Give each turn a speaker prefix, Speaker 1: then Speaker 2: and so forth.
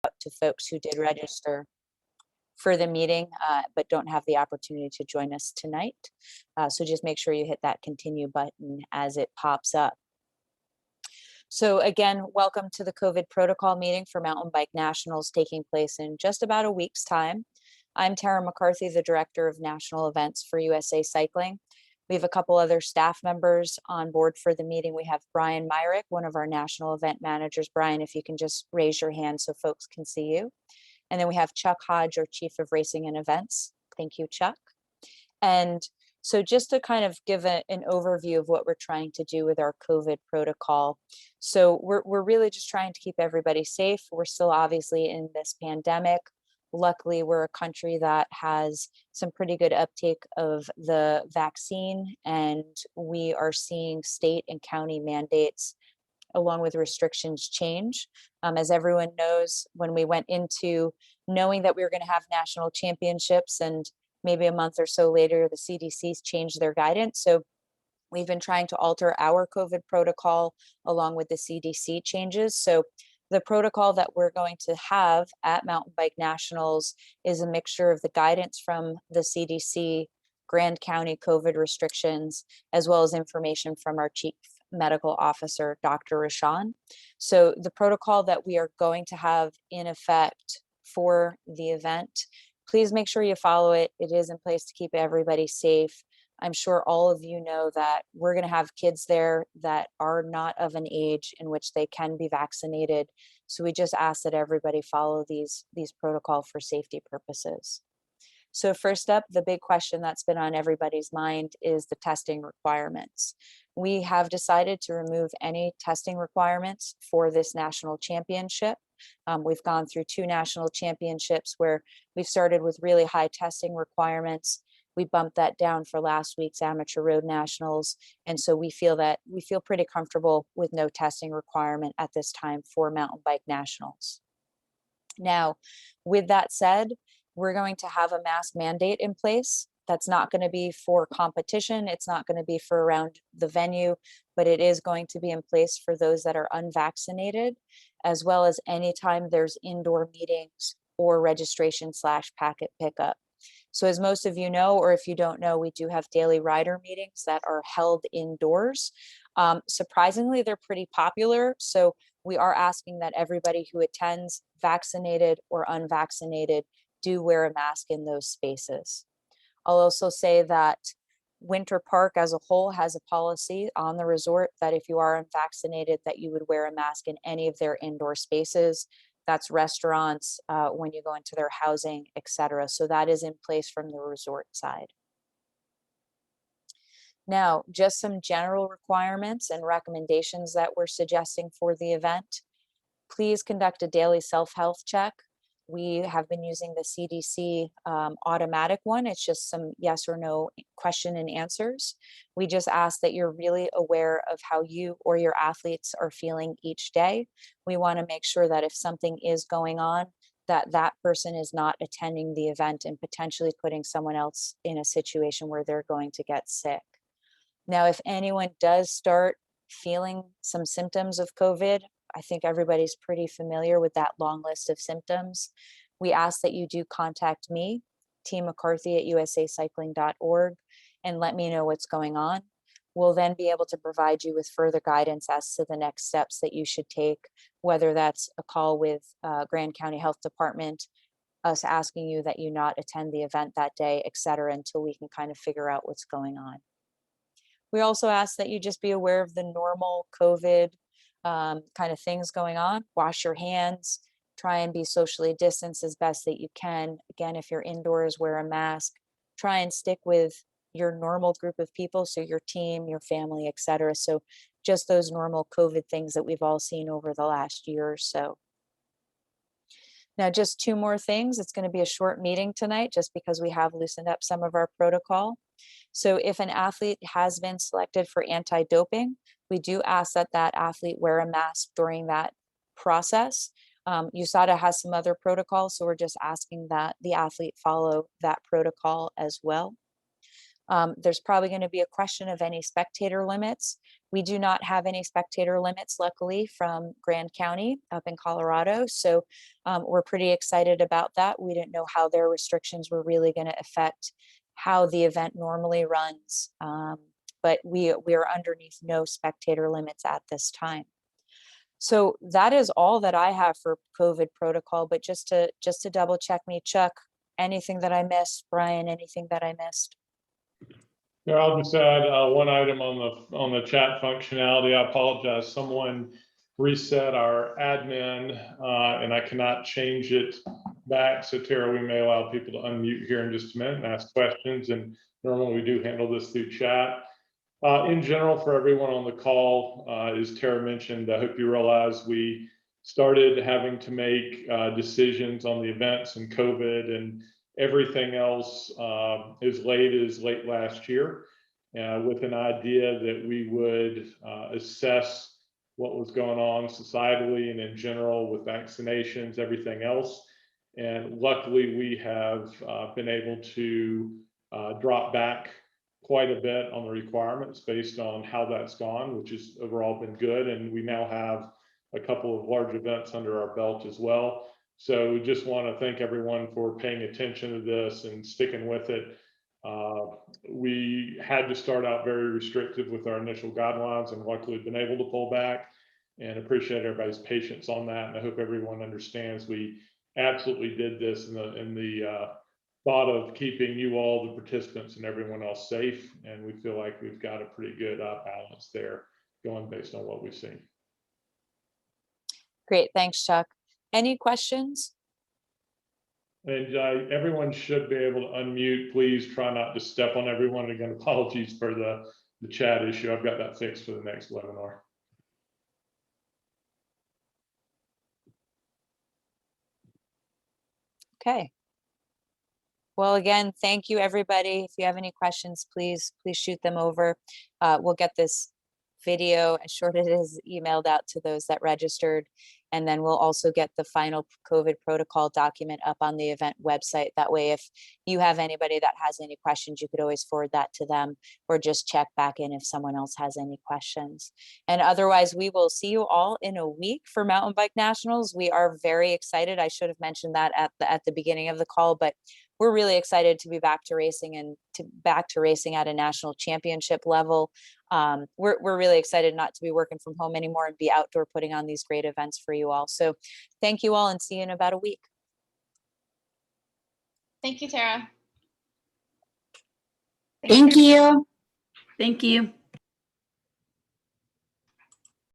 Speaker 1: to folks who did register for the meeting, but don't have the opportunity to join us tonight. So just make sure you hit that continue button as it pops up. So again, welcome to the COVID protocol meeting for Mountain Bike Nationals taking place in just about a week's time. I'm Tara McCarthy, the Director of National Events for USA Cycling. We have a couple other staff members on board for the meeting. We have Brian Myrick, one of our national event managers. Brian, if you can just raise your hand so folks can see you. And then we have Chuck Hodge, our Chief of Racing and Events. Thank you, Chuck. And so just to kind of give an overview of what we're trying to do with our COVID protocol. So we're really just trying to keep everybody safe. We're still obviously in this pandemic. Luckily, we're a country that has some pretty good uptake of the vaccine, and we are seeing state and county mandates along with restrictions change. As everyone knows, when we went into knowing that we were going to have national championships, and maybe a month or so later, the CDC's changed their guidance. So we've been trying to alter our COVID protocol along with the CDC changes. So the protocol that we're going to have at Mountain Bike Nationals is a mixture of the guidance from the CDC, Grand County COVID restrictions, as well as information from our Chief Medical Officer, Dr. Rashan. So the protocol that we are going to have in effect for the event, please make sure you follow it. It is in place to keep everybody safe. I'm sure all of you know that we're going to have kids there that are not of an age in which they can be vaccinated. So we just ask that everybody follow these protocols for safety purposes. So first up, the big question that's been on everybody's mind is the testing requirements. We have decided to remove any testing requirements for this national championship. We've gone through 2 national championships where we've started with really high testing requirements. We bumped that down for last week's amateur road nationals. And so we feel pretty comfortable with no testing requirement at this time for mountain bike nationals. Now, with that said, we're going to have a mask mandate in place. That's not going to be for competition. It's not going to be for around the venue, but it is going to be in place for those that are unvaccinated, as well as anytime there's indoor meetings or registration/packet pickup. So as most of you know, or if you don't know, we do have daily rider meetings that are held indoors. Surprisingly, they're pretty popular. So we are asking that everybody who attends, vaccinated or unvaccinated, do wear a mask in those spaces. I'll also say that Winter Park as a whole has a policy on the resort that if you are unvaccinated, that you would wear a mask in any of their indoor spaces. That's restaurants, when you go into their housing, etc. So that is in place from the resort side. Now, just some general requirements and recommendations that we're suggesting for the event. Please conduct a daily self-health check. We have been using the CDC automatic one. It's just some yes or no question and answers. We just ask that you're really aware of how you or your athletes are feeling each day. We want to make sure that if something is going on, that that person is not attending the event and potentially putting someone else in a situation where they're going to get sick. Now, if anyone does start feeling some symptoms of COVID, I think everybody's pretty familiar with that long list of symptoms. We ask that you do contact me, T. McCarthy at usacycling.org, and let me know what's going on. We'll then be able to provide you with further guidance as to the next steps that you should take, whether that's a call with Grand County Health Department, us asking you that you not attend the event that day, et cetera, until we can kind of figure out what's going on. We also ask that you just be aware of the normal COVID kind of things going on. Wash your hands, try and be socially distanced as best that you can. Again, if you're indoors, wear a mask. Try and stick with your normal group of people, so your team, your family, etc. So just those normal COVID things that we've all seen over the last year or so. Now, just 2 more things. It's going to be a short meeting tonight just because we have loosened up some of our protocol. So if an athlete has been selected for anti-doping, we do ask that that athlete wear a mask during that process. USADA has some other protocols, so we're just asking that the athlete follow that protocol as well. There's probably going to be a question of any spectator limits. We do not have any spectator limits, luckily, from Grand County up in Colorado. So we're pretty excited about that. We didn't know how their restrictions were really going to affect how the event normally runs. But we are underneath no spectator limits at this time. So that is all that I have for COVID protocol. But just to double check me, Chuck, anything that I missed? Brian, anything that I missed?
Speaker 2: Yeah, I'll just add one item on the chat functionality. I apologize. Someone reset our admin, and I cannot change it back. So Tara, we may allow people to unmute here in just a minute and ask questions. And normally we do handle this through chat. In general, for everyone on the call, as Tara mentioned, I hope you realize we started having to make decisions on the events and COVID and everything else as late last year, with an idea that we would assess what was going on societally and in general with vaccinations, everything else. And luckily, we have been able to drop back quite a bit on the requirements based on how that's gone, which has overall been good. And we now have a couple of large events under our belt as well. So we just want to thank everyone for paying attention to this and sticking with it. We had to start out very restrictive with our initial guidelines, and luckily been able to pull back, and appreciate everybody's patience on that. And I hope everyone understands we absolutely did this in the thought of keeping you all, the participants, and everyone else safe. And we feel like we've got a pretty good balance there going based on what we've seen.
Speaker 1: Great, thanks, Chuck. Any questions?
Speaker 2: And everyone should be able to unmute. Please try not to step on everyone. Again, apologies for the chat issue. I've got that fixed for the next webinar.
Speaker 1: Okay. Well, again, thank you, everybody. If you have any questions, please shoot them over. We'll get this video, as short as it is, emailed out to those that registered. And then we'll also get the final COVID protocol document up on the event website. That way, if you have anybody that has any questions, you could always forward that to them, or just check back in if someone else has any questions. And otherwise, we will see you all in a week for Mountain Bike Nationals. We are very excited. I should have mentioned that at the beginning of the call, but we're really excited to be back to racing and back to racing at a national championship level. We're really excited not to be working from home anymore and be outdoor putting on these great events for you all. So thank you all, and see you in about a week.
Speaker 3: Thank you, Tara.
Speaker 4: Thank you.
Speaker 5: Thank you.